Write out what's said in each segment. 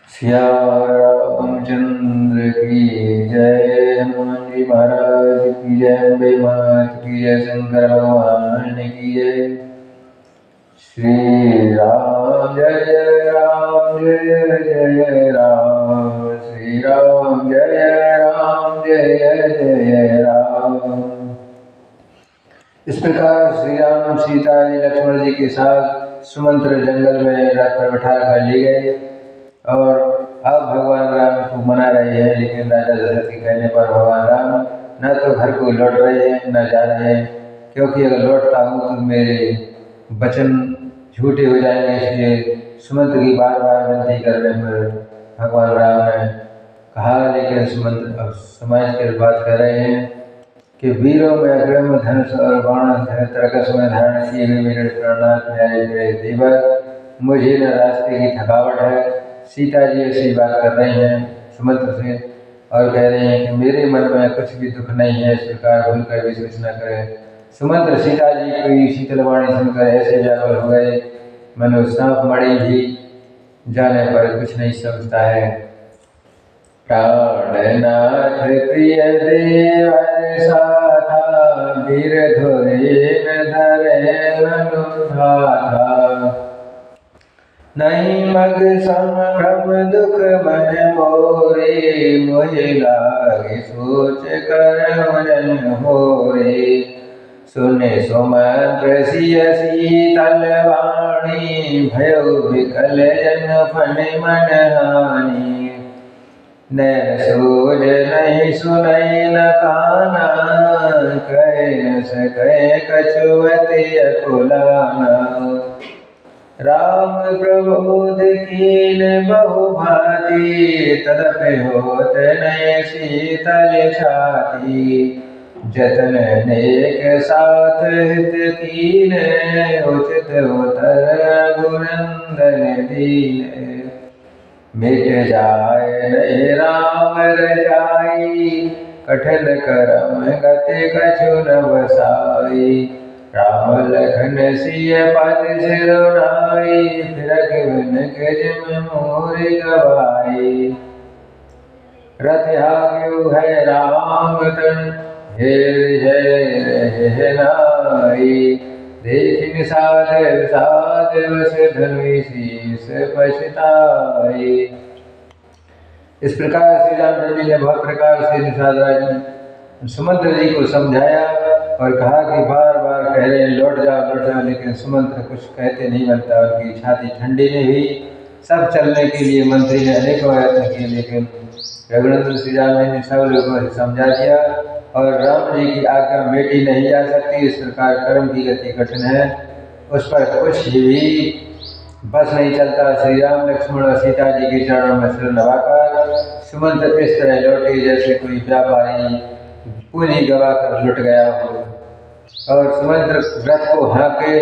सिया रामचंद्र की जय। हनुमान जी महाराज की जय। अम्बे मात की जय। शंकर भगवान की जय। श्री राम जय राम जय जय राम। श्री राम जय राम जय जय राम। इस प्रकार श्री राम सीता जी लक्ष्मण जी के साथ सुमंत्र जंगल में रथ पर बैठा कर ले गए और अब भगवान राम को मना रहे हैं, लेकिन राजा दशरथ के कहने पर भगवान राम न तो घर को लौट रहे हैं न जा रहे हैं, क्योंकि अगर लौटता हूँ तो मेरे वचन झूठे हो जाएंगे। इसलिए सुमंत्र की बार बार विनती करने पर भगवान राम ने कहा, लेकिन सुमंत्र अब समाज की बात कर रहे हैं कि वीरों में अग्रम धनुष और बाण तरकस में धारण किए हुए मेरे प्राणनाथ में आए मेरे देवर, मुझे न रास्ते की थकावट है। सीता जी ऐसी बात कर रही हैं सुमंत्र से और कह रहे हैं कि मेरे मन में कुछ भी दुख नहीं है, इस प्रकार भूलकर भी कुछ न करें। सुमंत्र सीता जी की शीतलवाणी सुनकर ऐसे व्याकुल हो गए, मनो सांप मणि भी जाने पर कुछ नहीं समझता है। प्राणनाथ प्रिय देवर साथा, वीर धुरीन धरे अनुधाता। नहीं मग संभ्रम दुख मन मोरे, मोहि लागे सोच कर जन होरे। सुने सुमंत्र सिय शीतल वाणी, भयो विकल जन फन मन हानि। नैन सूझ नहीं सुनई न काना, कह न सके कछुअति अकुलाना। राम प्रबोध कीन बहु भांति, तदपि होत नहीं शीतल छाती। जतन नेक साथ हित कीन, उचित उतर रघुनंदन दीन। मिट जाय नहीं राम रजाई, कठिन करम गति कछु न बसाई। राम लखन सिय पद सिरुनाई, फिरक बिन जिम मोरि गवाई। रथ आग्यु है राम तन, हेर जय नाई। देखि निषाद विषाद वस धनुष शीस पछताई। इस प्रकार श्री रामचंद्र जी ने बहुत प्रकार से निषाद सुमंत्र जी को समझाया और कहा कि बार बार कह रहे हैं लौट जाओ, लेकिन सुमंत्र कुछ कहते नहीं बनता। उनकी छाती ठंडी नहीं हुई। सब चलने के लिए मंत्री ने अनेकों प्रयत्न किए, लेकिन रघुनंदन श्री राम ने सब लोगों को समझा दिया और राम जी की आज्ञा मेटी नहीं जा सकती। इस प्रकार कर्म की गति कठिन है, उस पर कुछ भी बस नहीं चलता। श्री राम लक्ष्मण और सीता जी के चरणों में सिर नवाकर सुमंत्र इस तरह लौटे जैसे कोई व्यापारी पूंजी गवा कर लुट गया हो। और सुमंत्र रथ को हाँके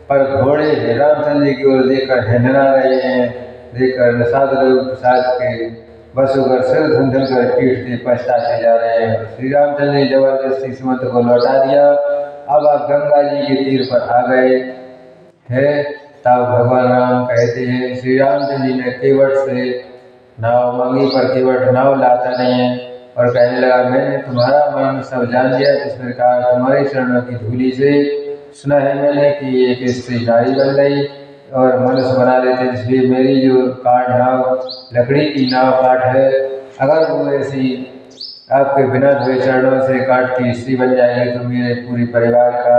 पर घोड़े रामचंद्र जी की ओर देखकर हिंडना रहे हैं, देखकर निषाद रूप साज के बस होकर सिर धुंधल कर पीटते पछताते जा रहे हैं। श्री रामचंद्र ने जबरदस्ती सुमंत्र को लौटा दिया। अब आप गंगा जी के तीर पर आ गए हैं। तब भगवान राम कहते हैं, श्री रामचंद्र जी ने केवट से नाव मांगी पर केवट नाव लाता नहीं है और कहने लगा, मैंने तुम्हारा मन सब जान लिया। इस प्रकार तुम्हारे चरणों की धूलि से सुना है मैंने कि एक स्त्री नारी बन गई और मनुष्य बना लेते, इसलिए मेरी जो काठ नाव लकड़ी की नाव काठ है, अगर वो ऐसी आपके बिना धोए चरणों से काठ की स्त्री बन जाएगी तो मेरे पूरी परिवार का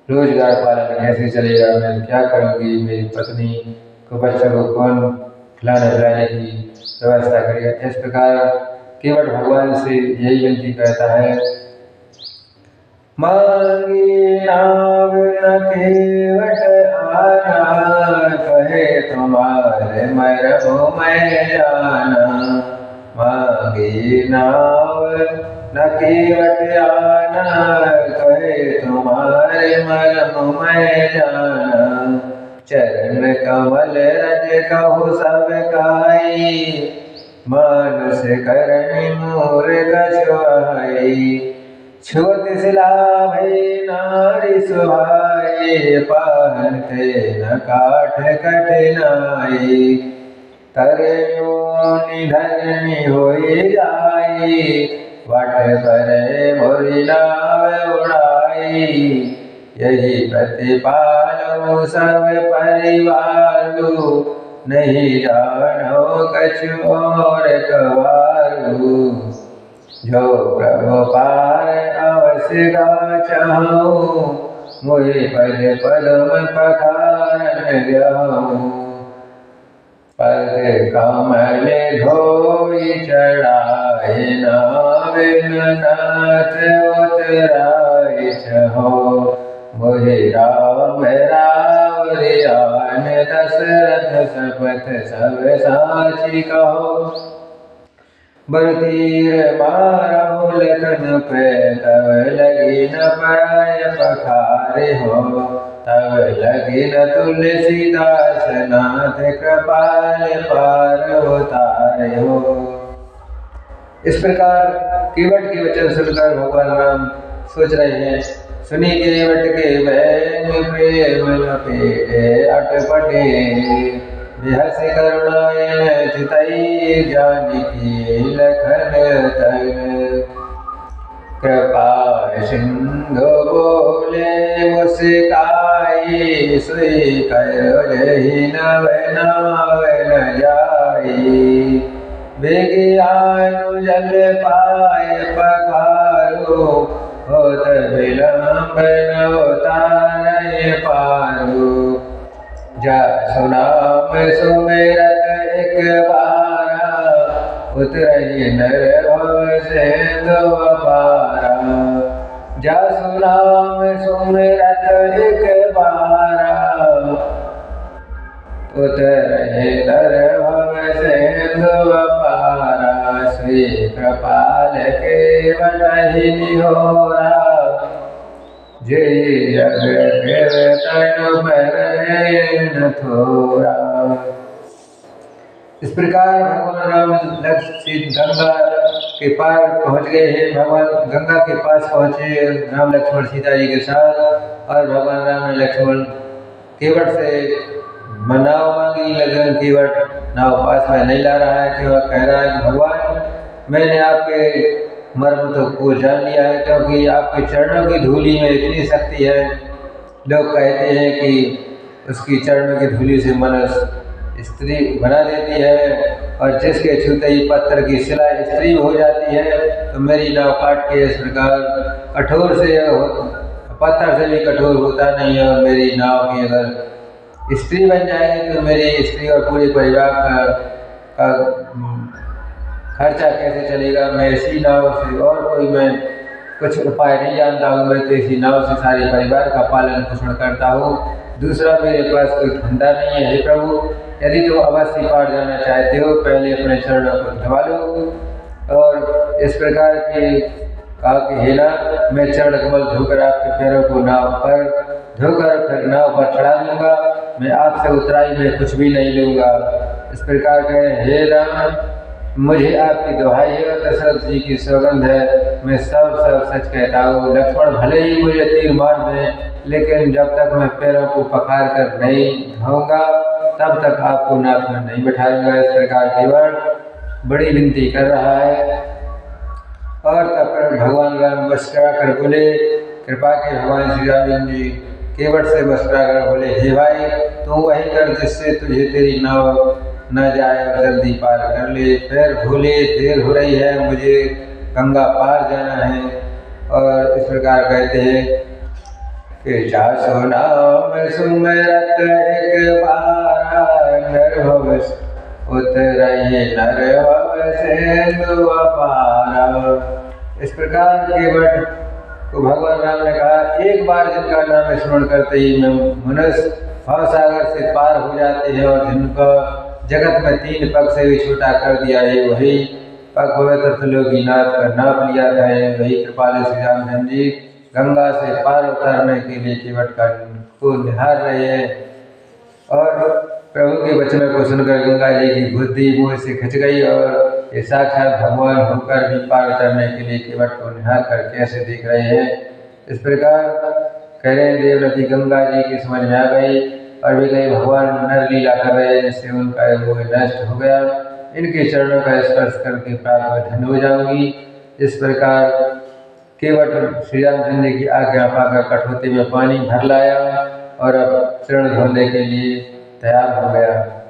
रोजगार पालन कैसे चलेगा? मैं क्या करूँगी? मेरी पत्नी को बच्चों को कौन खिलाने पिलाने की व्यवस्था करेगा? इस प्रकार केवट भगवान से यही विनती करता है, मांगी नाव न केवट आना, कहे तुम्हारे मरमो मैं जाना। मांगी नाव न केवट आना, कहे तुम्हारे मरमो मैं जाना। चरण कमल रज कहु सब काई, मानुष करनी मोर कछुआई। छुअत सिला भई नारी सुहाई, पाहन ते न काठ कठिनाई। तरण्यो निधरणी होई जाई, वट पर मोरी नाव उड़ाई। यही प्रतिपालो सब परिवारु, नहीं जानो कछु और कवारु। जो प्रभु पार अवश्य गाचहु, मोहि पद पद्म पखारन गहु। पद कमल धोई चढ़ाए, नाविन नाथ उतराई छहो। मोहि राम रावरियान, दशरथ सपथ सब साची कहो। बरतीर मारहु लखन पे, तब लगी न पाय पखारे हो। तब लगी न तुलसीदास नाथ, कृपाल पार उतारे हो। इस प्रकार केवट के वचन सुनकर भगवान राम सोच रहे हैं, सुनी केवट के बैन प्रेम लपेटे अटपटे। बिहस करुणाएं चितई, जानकी लखन तन। कृपा सिंधु बोले मुस्काई, सुई कर जही नव नाव न जाई। विज्ञानु जल पाए पखारो, होत विलंब न उतारे पारो। जसु नाम सुमिरत एक बारा, उतरहि नर भव सिंधु अपारा। जसु नाम सुमिरत एक बारा, उतरहि नर भव सिंधु अपारा। श्री कृपाल के बनहि निहोरा, जे जग कीर्तन पर थोरा। इस प्रकार भगवान राम लक्ष्य गंगा के पार पहुंच गए हैं। भगवान गंगा के पास पहुंचे राम लक्ष्मण सीता जी के साथ, और भगवान राम ने लक्ष्मण केवट से नाव मांगी, लेकिन केवट नाव पास में नहीं ला रहा है। केवट कह रहा है कि भगवान, मैंने आपके मर्म तो को जान लिया है, क्योंकि आपके चरणों की धूलि में इतनी शक्ति है। लोग कहते हैं कि उसकी चरणों की धूलि से मनुष्य स्त्री बना देती है, और जिसके छूते ही पत्थर की शिला स्त्री हो जाती है। तो मेरी नाव काट के इस प्रकार कठोर से, पत्थर से भी कठोर होता नहीं है, और मेरी नाव की अगर स्त्री बन जाएगी तो मेरी स्त्री और पूरे परिवार का खर्चा कैसे चलेगा। मैं इसी नाव से, और कोई मैं कुछ उपाय नहीं जानता हूँ। मैं तो इसी नाव से सारे परिवार का पालन पोषण करता हूँ। दूसरा मेरे पास कोई धंधा नहीं है। हे प्रभु, यदि तुम अवश्य पार जाना चाहते हो, पहले अपने चरणों को धवा लो। और इस प्रकार की कहा कि हे नाथ, मैं चरण कमल धोकर आपके पैरों को नाव पर धोकर फिर नाव पर चढ़ा दूंगा। मैं आपसे उतराई में कुछ भी नहीं लूँगा। इस प्रकार कहें, हे राम, मुझे आपकी दुहाई है, दशरथ जी की सौगंध है, मैं सब सच कहता हूँ। लक्ष्मण भले ही मुझे तीर मार दें, लेकिन जब तक मैं पैरों को पखार कर नहीं धोऊंगा, तब तक आपको नाथ में नहीं बैठाऊंगा। इस प्रकार केवट बड़ी विनती कर रहा है। और तब भगवान राम बस कर बोले, कृपा के भगवान श्री राम जी केवट से बस कर बोले, हे भाई, तू वही कर जिससे तुझे तेरी नाव न जाए और जल्दी पार कर ले। फिर भूले, देर हो रही है, मुझे गंगा पार जाना है। और इस प्रकार कहते हैं कि जासु नाम सुमिरत एक बारा, नर भव उतरहि नर भव सिंधु अपारा। इस प्रकार केवट को भगवान राम ने कहा, एक बार जिनका नाम स्मरण करते ही मनुष्य भवसागर से पार हो जाते हैं, और जिनका जगत में 3 पग से भी छोटा कर दिया है, वही पग पवित्र त्रिलोकीनाथ का नाम लिया था। वही कृपालु श्री रामचंद्र जी गंगा से पार उतारने के लिए केवट को निहार रहे हैं। और प्रभु के वचनों को सुनकर गंगा जी की बुद्धि मुँह से खिंच गई, और ये साक्षात भगवान होकर भी पार उतरने के लिए केवट को निहार कर कैसे देख रहे हैं। इस प्रकार कह रहे हैं, देवरती गंगा जी की समझ में आ गई और भी कई भगवान नर लीला कर रहे हैं, जिससे उनका वो नष्ट हो गया। इनके चरणों का स्पर्श करके प्राप्त में धन्य हो जाऊंगी। इस प्रकार केवट श्री रामचंद्र की आज्ञा पाकर कठौती में पानी भर लाया और अब चरण धोने के लिए तैयार हो गया।